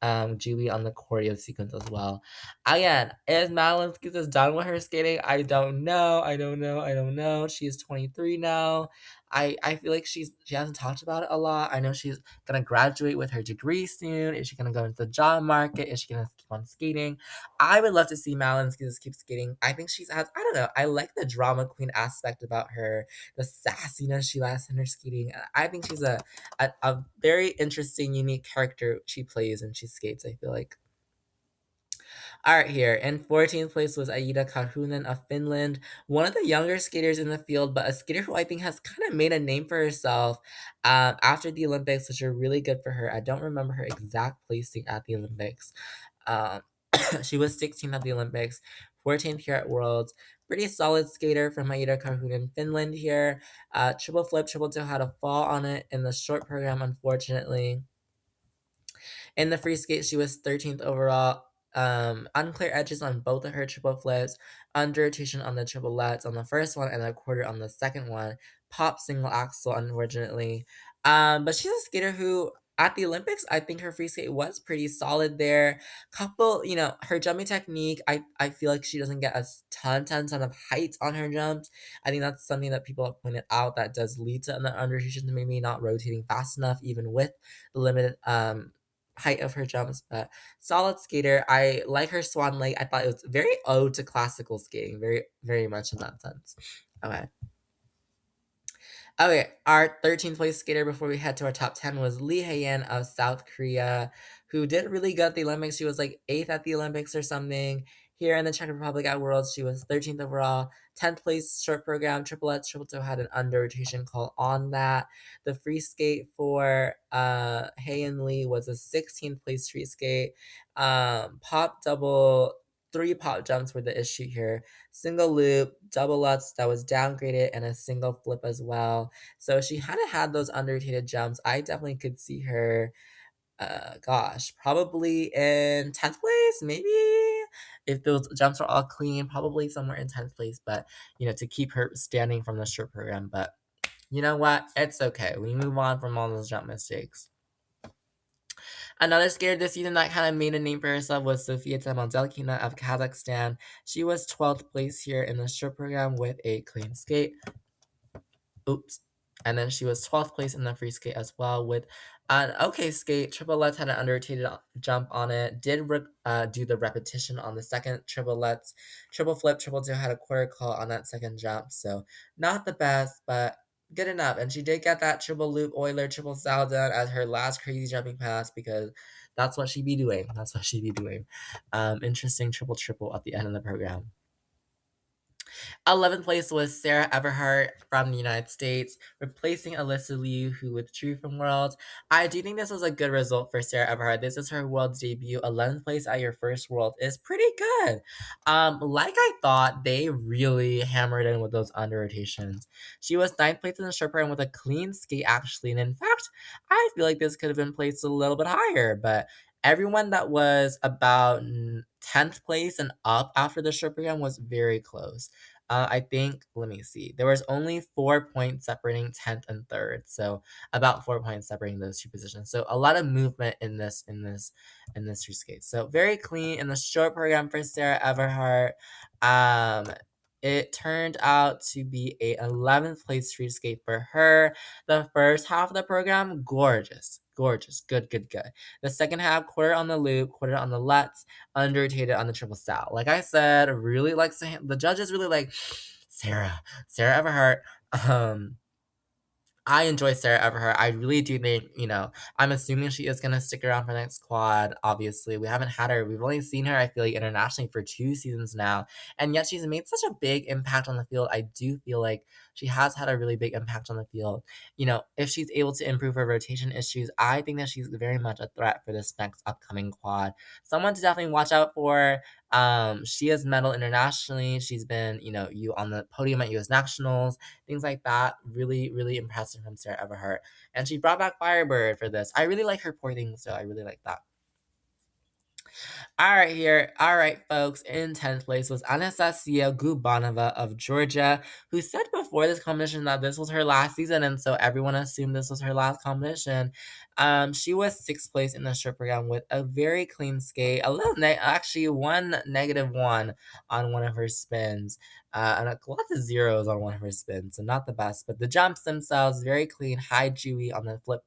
Jiwi on the choreo sequence as well. Again, is Madeline Skeezes done with her skating? I don't know. She's 23 now. I feel like she hasn't talked about it a lot. I know she's gonna graduate with her degree soon. Is she gonna go into the job market? Is she gonna keep on skating? I would love to see Malin just keep skating. I think she's has, I don't know. I like the drama queen aspect about her, the sassiness she has in her skating. I think she's a very interesting, unique character she plays and she skates. I feel like. All right, here in 14th place was Aida Karhunen of Finland, one of the younger skaters in the field, but a skater who I think has kind of made a name for herself after the Olympics, which are really good for her. I don't remember her exact placing at the Olympics. Um, she was 16th at the Olympics, 14th here at Worlds. Pretty solid skater from Aida Karhunen, Finland here. Triple flip, triple toe, had a fall on it in the short program, unfortunately. In the free skate, she was 13th overall. Unclear edges on both of her triple flips, under rotation on the triple lets on the first one, and a quarter on the second one. Pop single axle, unfortunately. But she's a skater who, at the Olympics, I think her free skate was pretty solid there. Couple, her jumping technique, I feel like she doesn't get a ton of height on her jumps. I think that's something that people have pointed out that does lead to the under rotation, maybe not rotating fast enough, even with the limited height of her jumps, but solid skater. I like her swan lake. I thought it was very ode to classical skating, very, very much in that sense. Okay. Okay, our 13th place skater before we head to our top 10 was Lee Hae-in of South Korea, who did really good at the Olympics. She was like 8th at the Olympics or something. Here in the Czech Republic at Worlds, she was 13th overall. 10th place short program, triplets, triple toe had an under rotation call on that. The free skate for Hae-in Lee was a 16th place free skate. Pop double, 3 pop jumps were the issue here. Single loop, double lutz that was downgraded, and a single flip as well. So she kind of had those underrated jumps. I definitely could see her, gosh, probably in 10th place, maybe if those jumps are all clean, probably somewhere in 10th place. But to keep her standing from the short program. But you know what? It's okay. We move on from all those jump mistakes. Another skater this season that kind of made a name for herself was Sofia Tamaldelkina of Kazakhstan. She was 12th place here in the short program with a clean skate. Oops. And then she was 12th place in the free skate as well with an okay skate. Triple Lutz had an underrated jump on it. Did do the repetition on the second triple Lutz. Triple flip, triple two had a quarter call on that second jump. So not the best, but good enough. And she did get that triple loop Euler triple sal done as her last crazy jumping pass because that's what she'd be doing. That's what she'd be doing. Interesting triple at the end of the program. 11th place was Sarah Everhart from the United States, replacing Alyssa Liu, who withdrew from Worlds. I do think this was a good result for Sarah Everhart. This is her Worlds debut. 11th place at your first World is pretty good. Like I thought, they really hammered in with those under rotations. She was 9th place in the short program with a clean skate, actually. And in fact, I feel like this could have been placed a little bit higher, but everyone that was about 10th place and up after the short program was very close. I think, let me see. There was only 4 points separating 10th and 3rd, so about 4 points separating those two positions. So a lot of movement in this free skate. So very clean in the short program for Sarah Everhart. It turned out to be a 11th place free skate for her. The first half of the program, gorgeous, good. The second half, quarter on the loop, quarter on the lutz, underrated on the triple sal. Like I said, really likes the judges really like Sarah Everhart. I enjoy Sarah Everhart. I really do think, I'm assuming she is going to stick around for the next quad. Obviously, we haven't had her. We've only seen her, I feel like, internationally for 2 seasons now. And yet she's made such a big impact on the field. I do feel like she has had a really big impact on the field. If she's able to improve her rotation issues, I think that she's very much a threat for this next upcoming quad. Someone to definitely watch out for. She has medaled internationally. She's been, you on the podium at U.S. Nationals, things like that. Really, really impressive from Sarah Everhart. And she brought back Firebird for this. I really like her poor things, so I really like that. All right, folks. In 10th place was Anastasia Gubanova of Georgia, who said before this competition that this was her last season, and so everyone assumed this was her last competition. She was 6th place in the short program with a very clean skate, actually one -1 on one of her spins, and lots of zeros on one of her spins, so not the best. But the jumps themselves, very clean, high Jewy on the flip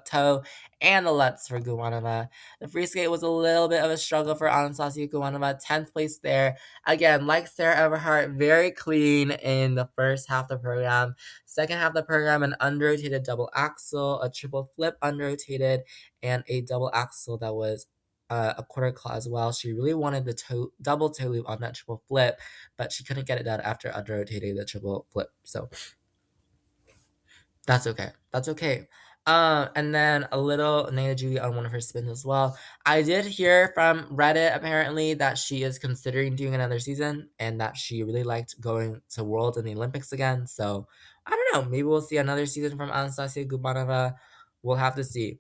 toe, and the lutz for Gubanova. The free skate was a little bit of a struggle for Anastasia Kumanova, 10th place there. Again, like Sarah Everhart, very clean in the first half of the program. Second half of the program, an under-rotated double axel, a triple flip under-rotated, and a double axel that was a quarter claw as well. She really wanted the double toe loop on that triple flip, but she couldn't get it done after under-rotating the triple flip. So that's okay. That's okay. And then a little Naya Julie on one of her spins as well. I did hear from Reddit apparently that she is considering doing another season and that she really liked going to Worlds and the Olympics again. So I don't know. Maybe we'll see another season from Anastasia Gubanova. We'll have to see.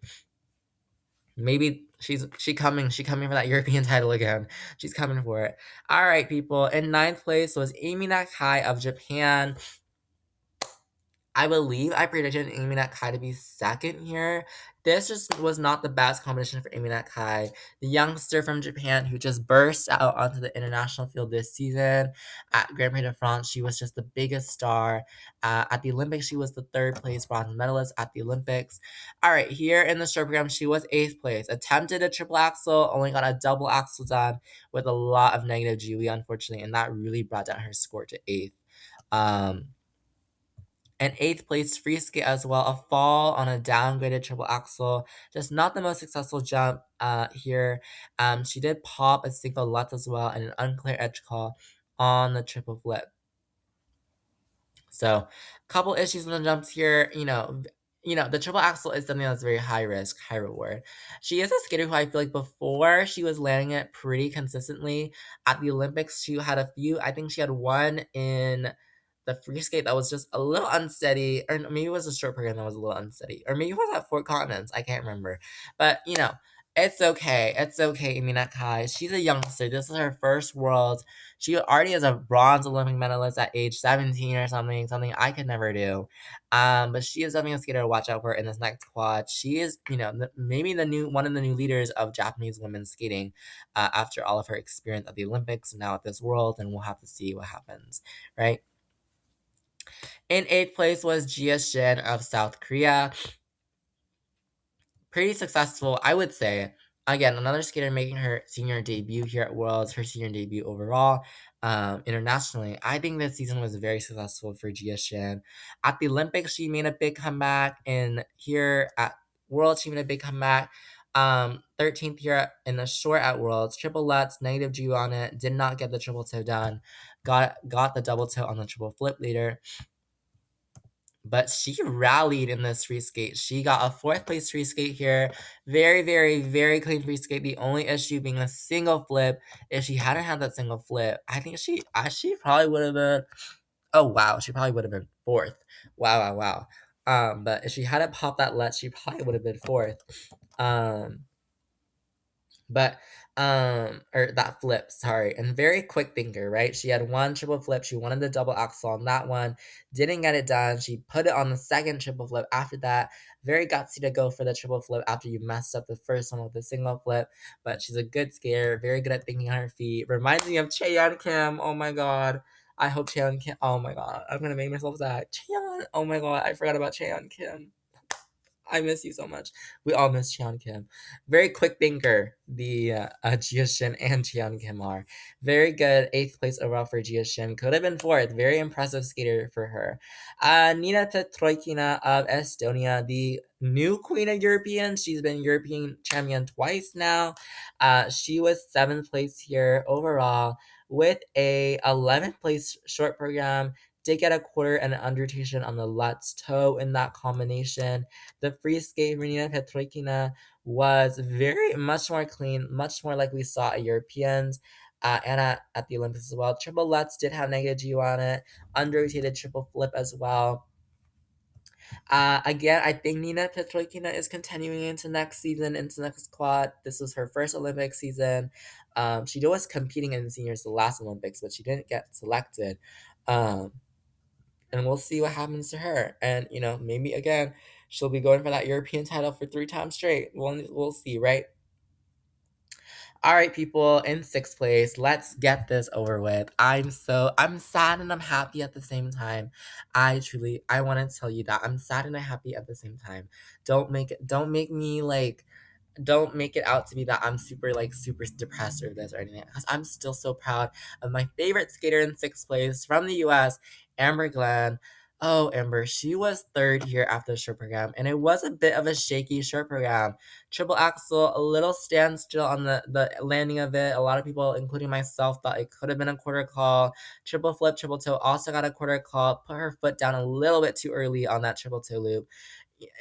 Maybe she coming for that European title again. She's coming for it. All right, people. In 9th place was Amy Nakai of Japan. I believe I predicted Amy Nakai to be second here. This just was not the best competition for Amy Nakai, the youngster from Japan who just burst out onto the international field this season. At Grand Prix de France, she was just the biggest star. At the Olympics, she was the third place bronze medalist at the Olympics. All right, here in the short program, she was 8th place. Attempted a triple axel, only got a double axel done with a lot of negative GUE, unfortunately, and that really brought down her score to 8th. And 8th place free skate as well, a fall on a downgraded triple axel. Just not the most successful jump here. She did pop a single lutz as well and an unclear edge call on the triple flip. So, couple issues in the jumps here. The triple axel is something that's very high risk, high reward. She is a skater who I feel like before she was landing it pretty consistently. At the Olympics, she had a few. I think she had one in the free skate that was just a little unsteady, or maybe it was a short program that was a little unsteady, or maybe it was at Fort Continents. I can't remember, but it's okay. It's okay, Amy Nakai. She's a youngster. This is her first Worlds. She already is a bronze Olympic medalist at age 17 or something I could never do. But she is definitely a skater to watch out for in this next quad. She is, maybe one of the new leaders of Japanese women's skating after all of her experience at the Olympics and now at this World, and we'll have to see what happens, right? In 8th place was Jia Shin of South Korea. Pretty successful, I would say. Again, another skater making her senior debut here at Worlds, her senior debut overall, internationally. I think this season was very successful for Jia Shin. At the Olympics, she made a big comeback, and here at Worlds, she made a big comeback. 13th here in the short at Worlds, triple lutz, negative G on it, did not get the triple toe done, got the double toe on the triple flip later. But she rallied in this free skate. She got a 4th place free skate here. Very, very, very clean free skate. The only issue being a single flip. If she hadn't had that single flip, I think she probably would have been. Oh wow, she probably would have been 4th. Wow. But if she hadn't popped that let, she probably would have been 4th. But or that flip, sorry, and very quick thinker, right? She had one triple flip, she wanted the double axel on that one, didn't get it done. She put it on the second triple flip after that. Very gutsy to go for the triple flip after you messed up the first one with the single flip. But she's a good skater, very good at thinking on her feet. Reminds me of Cheon Kim. Oh my god. I hope Cheon Kim. Oh my god. I'm gonna make myself sad. Cheon. Oh my god. I forgot about Cheon Kim. I miss you so much. We all miss Cheon Kim. Very quick thinker, the Jia Shin and Cheon Kim are. Very good 8th place overall for Jia Shin. Could have been 4th. Very impressive skater for her. Nina Petroikina of Estonia, the new queen of Europeans. She's been European champion twice now. She was 7th place here overall with a 11th place short program. Did get a quarter and an underrotation on the lutz toe in that combination. The free skate Renina Petroikina was very much more clean, much more like we saw at Europeans and at the Olympics as well. Triple lutz did have negative G on it, under-rotated triple flip as well. Again, I think Nina Petrokina is continuing into next season, into next quad. This was her first Olympic season. She was competing in the seniors the last Olympics, but she didn't get selected. Um, and we'll see what happens to her. And maybe again, she'll be going for that European title for 3 times straight. We'll see, right? All right, people, in sixth place, let's get this over with. I'm sad and I'm happy at the same time. I want to tell you that I'm sad and I'm happy at the same time. Don't make it out to be that I'm super depressed over this or anything, because I'm still so proud of my favorite skater in sixth place from the US, Amber Glenn. Oh, Amber, she was third here after the short program, and it was a bit of a shaky short program. Triple axel, a little standstill on the landing of it. A lot of people, including myself, thought it could have been a quarter call. Triple flip, triple toe also got a quarter call. Put her foot down a little bit too early on that triple toe loop.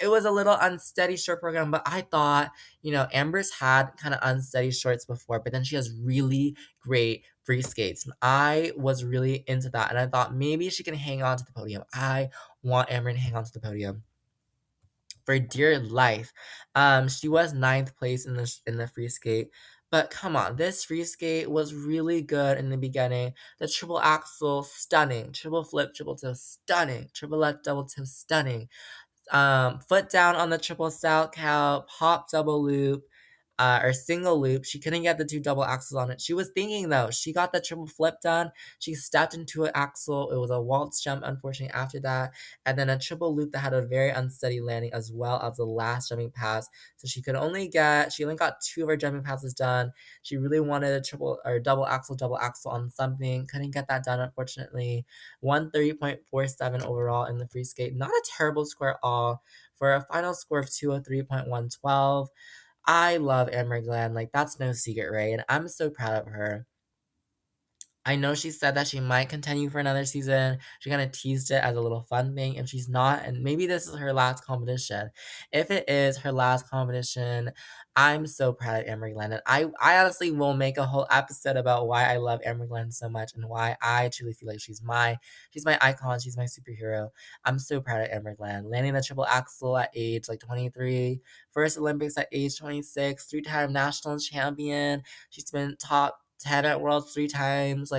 It was a little unsteady short program, but I thought, Amber's had kind of unsteady shorts before, but then she has really great free skates. And I was really into that. And I thought maybe she can hang on to the podium. I want Amber to hang on to the podium for dear life. She was ninth place in the free skate. But come on, this free skate was really good in the beginning. The triple axel, stunning. Triple flip, triple toe, stunning. Triple left, double toe, stunning. Foot down on the triple stout cow, pop double loop, or single loop. She couldn't get the two double axles on it. She was thinking though. She got the triple flip done. She stepped into an axle. It was a waltz jump, unfortunately, after that. And then a triple loop that had a very unsteady landing as well as the last jumping pass. So she only got two of her jumping passes done. She really wanted a triple or double axle on something. Couldn't get that done, unfortunately. 130.47 overall in the free skate. Not a terrible score at all for a final score of 203.112. I love Amber Glenn. Like, that's no secret, right? And I'm so proud of her. I know she said that she might continue for another season. She kind of teased it as a little fun thing. If she's not, and maybe this is her last competition. If it is her last competition, I'm so proud of Amber Glenn. And I honestly will make a whole episode about why I love Amber Glenn so much and why I truly feel like she's my icon. She's my superhero. I'm so proud of Amber Glenn. Landing the triple axel at age like 23, first Olympics at age 26, 3-time national champion. She's been top 10 at Worlds 3 times.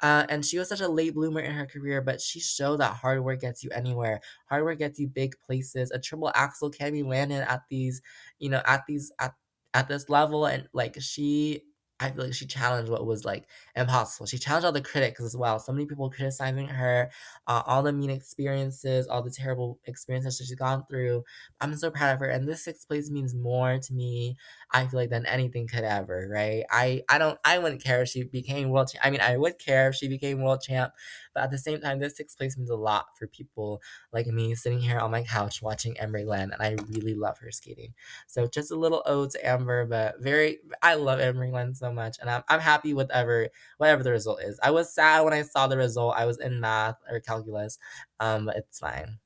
And she was such a late bloomer in her career, but she showed that hard work gets you anywhere. Hard work gets you big places. A triple axel can be landed at these, at this level, and I feel like she challenged what was like impossible. She challenged all the critics as well. So many people criticizing her, all the mean experiences, all the terrible experiences that she's gone through. I'm so proud of her, and this sixth place means more to me, I feel like, than anything could ever, right? I wouldn't care if she became world champ. I mean, I would care if she became world champ, but at the same time, this sixth place means a lot for people like me sitting here on my couch watching Amber Glenn, and I really love her skating. So just a little ode to Amber, but I love Amber Glenn so much, and I'm happy with whatever the result is. I was sad when I saw the result. I was in math or calculus, but it's fine.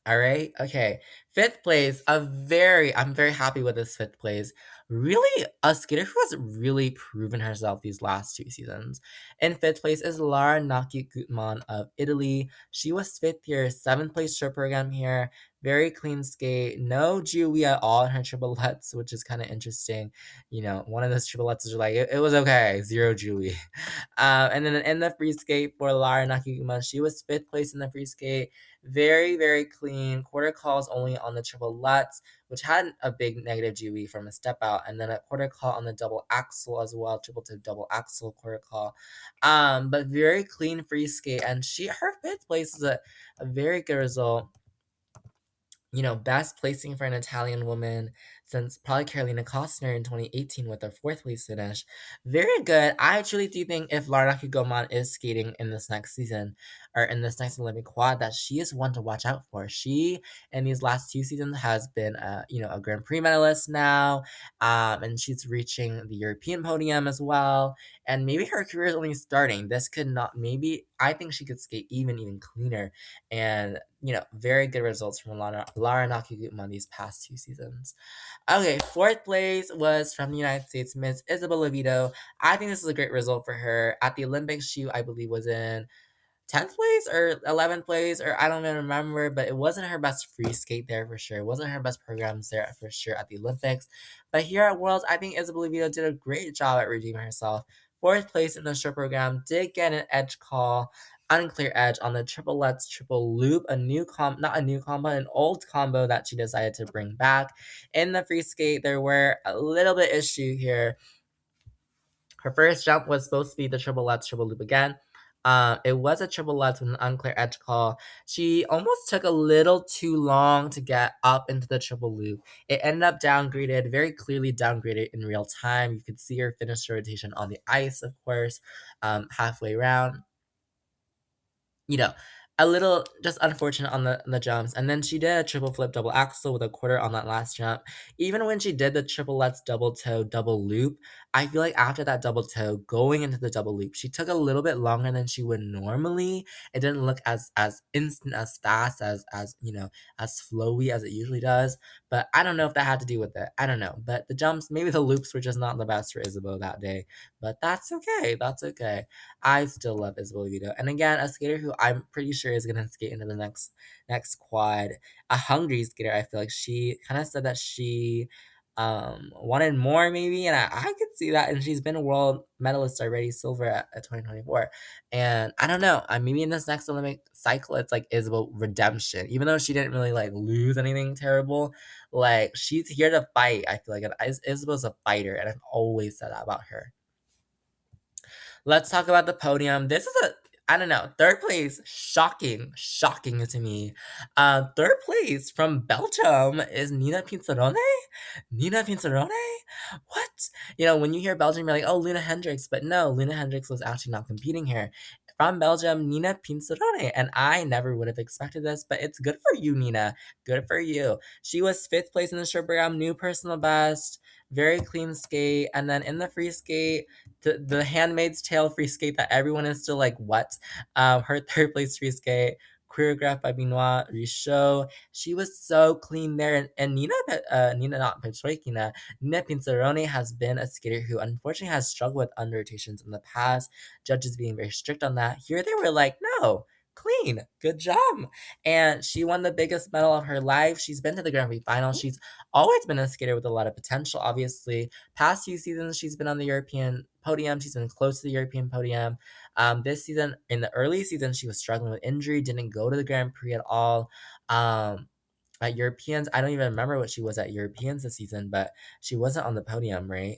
All right. Okay. Fifth place. I'm very happy with this fifth place. Really, a skater who has really proven herself these last 2 seasons. In fifth place is Lara Naki Gutman of Italy. She was fifth here, seventh place short program here. Very clean skate. No Jewy at all in her triplets, which is kind of interesting. One of those triplets is like, it was okay. Zero Jewy. And then in the free skate for Lara Naki Gutman, she was fifth place in the free skate. Very, very clean. Quarter calls only on the triple Lutz, which had a big negative GUE from a step out, and then a quarter call on the double axle as well, triple to double axle quarter call. But very clean free skate, and her fifth place is a very good result. Best placing for an Italian woman since probably Carolina Costner in 2018 with her fourth place finish. Very good. I truly do think if Larnaki Goman is skating in this next season or in this next Olympic quad, that she is one to watch out for. She, in these last 2 seasons, has been a Grand Prix medalist now, and she's reaching the European podium as well. And maybe her career is only starting. This could not. Maybe I think she could skate even cleaner. And very good results from Lara Nakaguma these past 2 seasons. Okay, fourth place was from the United States, Miss Isabeau Levito. I think this is a great result for her. At the Olympics, she, I believe, was in 10th place or 11th place, or I don't even remember, but it wasn't her best free skate there for sure. It wasn't her best programs there for sure at the Olympics. But here at Worlds, I think Isabeau Levito did a great job at redeeming herself. Fourth place in the short program, did get an edge call, unclear edge on the triple lutz triple loop, not a new combo, an old combo that she decided to bring back. In the free skate, there were a little bit issue here. Her first jump was supposed to be the triple lutz triple loop again. It was a triple lutz with an unclear edge call. She almost took a little too long to get up into the triple loop. It ended up downgraded, very clearly downgraded in real time. You could see her finish the rotation on the ice, of course, halfway around. You know, a little just unfortunate on the jumps. And then she did a triple flip double axel with a quarter on that last jump. Even when she did the triple lutz double toe double loop, I feel like after that double toe going into the double loop, she took a little bit longer than she would normally. It didn't look as instant, as fast, as as flowy as it usually does. But I don't know if that had to do with it. I don't know. But the jumps, maybe the loops were just not the best for Isabeau that day. But that's okay. That's okay. I still love Isabeau Levito. And again, a skater who I'm pretty sure is gonna skate into the next quad. A hungry skater, I feel like she kind of said that she wanted more maybe, and I could see that. And she's been a world medalist already, silver at 2024. And I don't know, maybe in this next Olympic cycle it's like Isabeau redemption. Even though she didn't really like lose anything terrible, like she's here to fight. I feel like, and Isabeau's a fighter, and I've always said that about her. Let's talk about the podium. This is I don't know, third place, shocking to me. Third place from Belgium is Nina Pinzarone. Nina Pinzarone? What? When you hear Belgium, you're like, oh, Luna Hendricks, but no, Luna Hendricks was actually not competing here. From Belgium, Nina Pinzarone, and I never would have expected this, but it's good for you, Nina. Good for you. She was 5th place in the short program, new personal best, very clean skate, and then in the free skate, the Handmaid's Tale free skate that everyone is still like, what? Her third place free skate, choreographed by Benoit Richaud. She was so clean there. And Nina Pinzarone has been a skater who unfortunately has struggled with under rotations in the past. Judges being very strict on that. Here they were like, no, clean, good job. And she won the biggest medal of her life. She's been to the Grand Prix final. She's always been a skater with a lot of potential, obviously. Past few seasons, she's been on the European podium. She's been close to the European podium. This season, in the early season, she was struggling with injury, didn't go to the Grand Prix at all. At Europeans, I don't even remember what she was at Europeans this season, but she wasn't on the podium, right?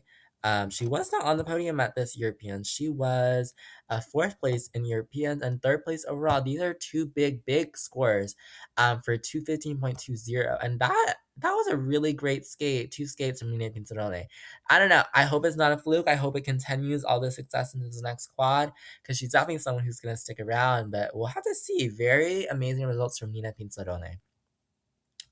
She was not on the podium at this Europeans. She was 4th place in Europeans and 3rd place overall. These are two big scores for 215.20. And that was a really great skate. 2 skates from Nina Pinzarone. I don't know. I hope it's not a fluke. I hope it continues all the success into the next quad, because she's definitely someone who's going to stick around. But we'll have to see. Very amazing results from Nina Pinzarone.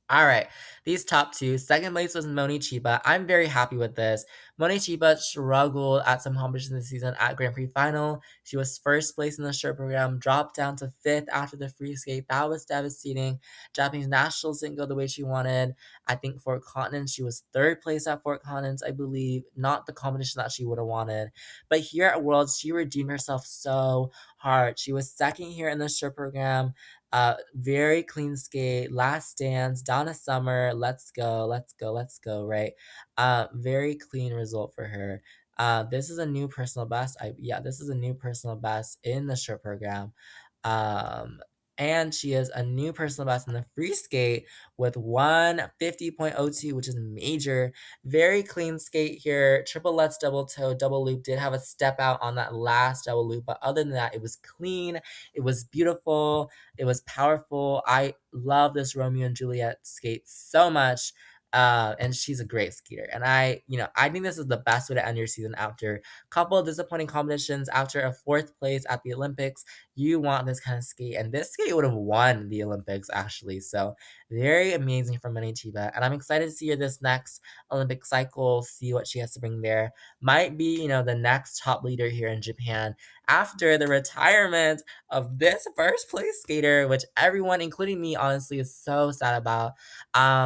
All right, these top two. Second place was Moni Chiba. I'm very happy with this. Moni Chiba struggled at some competitions this season at Grand Prix final. She was 1st place in the short program, dropped down to 5th after the free skate. That was devastating. Japanese nationals didn't go the way she wanted. I think Fort Continents, she was 3rd place at Fort Continents, I believe. Not the competition that she would have wanted. But here at Worlds, she redeemed herself so hard. She was 2nd here in the short program. Very clean skate, last dance, Donna Summer, let's go, right? Very clean result for her. This is a new personal best. This is a new personal best in the short program. And she is a new personal best in the free skate with 150.02, which is major. Very clean skate here. Triple lutz double toe, double loop. Did have a step out on that last double loop, but other than that, it was clean. It was beautiful. It was powerful. I love this Romeo and Juliet skate so much. And she's a great skater. And I think this is the best way to end your season after a couple of disappointing competitions, after a 4th place at the Olympics. You want this kind of skate. And this skate would have won the Olympics, actually. So very amazing from Moni Chiba. And I'm excited to see her this next Olympic cycle, see what she has to bring there. Might be, the next top leader here in Japan after the retirement of this 1st place skater, which everyone, including me, honestly, is so sad about.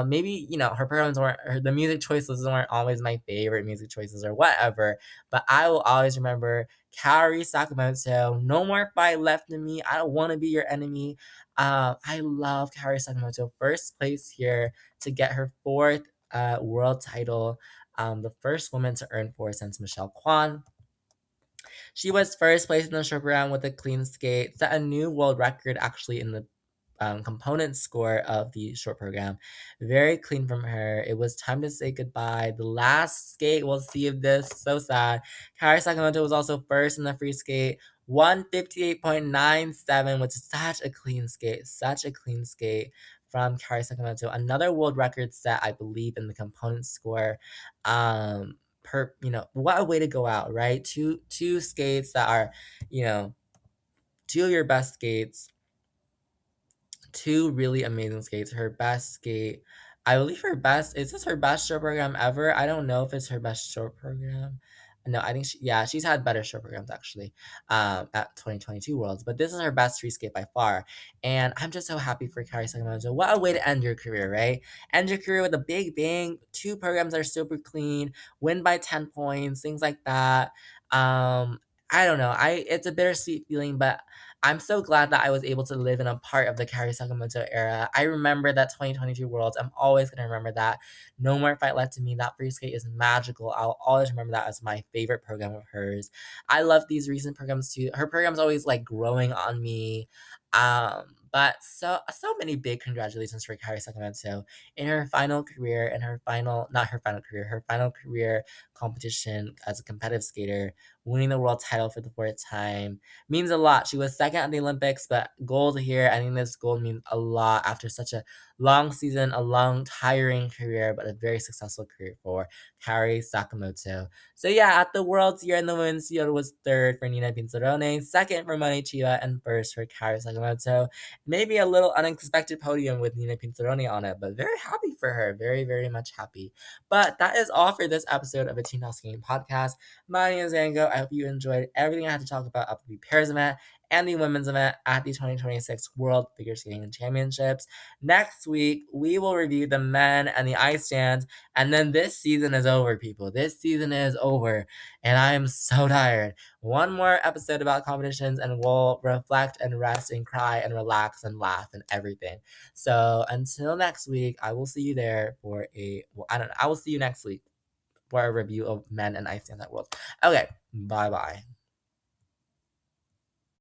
Maybe, her programs the music choices weren't always my favorite music choices or whatever, but I will always remember Kaori Sakamoto. No more fight left in me. I don't want to be your enemy. I love Kaori Sakamoto. First place here to get her fourth world title. The first woman to earn four since Michelle Kwan. She was first place in the short program with a clean skate, set a new world record actually in the component score of the short program. Very clean from her. It was time to say goodbye. The last skate, we'll see if this, so sad. Kaori Sakamoto was also first in the free skate, 158.97, which is such a clean skate, such a clean skate from Kaori Sakamoto. Another world record set, I believe, in the component score. What a way to go out, right? Two skates that are, you know, two of your best skates, two really amazing skates. Her best skate, I believe her best, is this her best show program ever? I don't know if it's her best show program. No, I think she's had better show programs actually at 2022 Worlds, but this is her best free skate by far. And I'm just so happy for Kaori Sakamoto. What a way to end your career, right? End your career with a big bang. Two programs are super clean, win by 10 points, things like that. I don't know. It's a bittersweet feeling, but I'm so glad that I was able to live in a part of the Kaori Sakamoto era. I remember that 2022 Worlds. I'm always going to remember that. No More Fight Left in Me. That free skate is magical. I'll always remember that as my favorite program of hers. I love these recent programs too. Her program's always like growing on me. But so many big congratulations for Kaori Sakamoto in her final career, in her final not her final career, her final career competition as a competitive skater, winning the world title for the fourth time means a lot. She was second at the Olympics, but gold here. I think this gold means a lot after such a long season, a long, tiring career, but a very successful career for Kaori Sakamoto. So yeah, at the Worlds here in the women's field was third for Nina Pinzarone, second for Moni Chiba, and first for Kaori Sakamoto. Maybe a little unexpected podium with Nina Pinzarone on it, but very happy for her. Very, very much happy. But that is all for this episode of a Teen House Game podcast. My name is Zango. I hope you enjoyed everything I had to talk about at the pairs event and the women's event at the 2026 World Figure Skating Championships. Next week, we will review the men and the ice dance, and then this season is over, people. This season is over, and I am so tired. One more episode about competitions, and we'll reflect and rest and cry and relax and laugh and everything. So until next week, I will see you there for I will see you next week for a review of men and ice dance at Worlds. Okay, bye bye.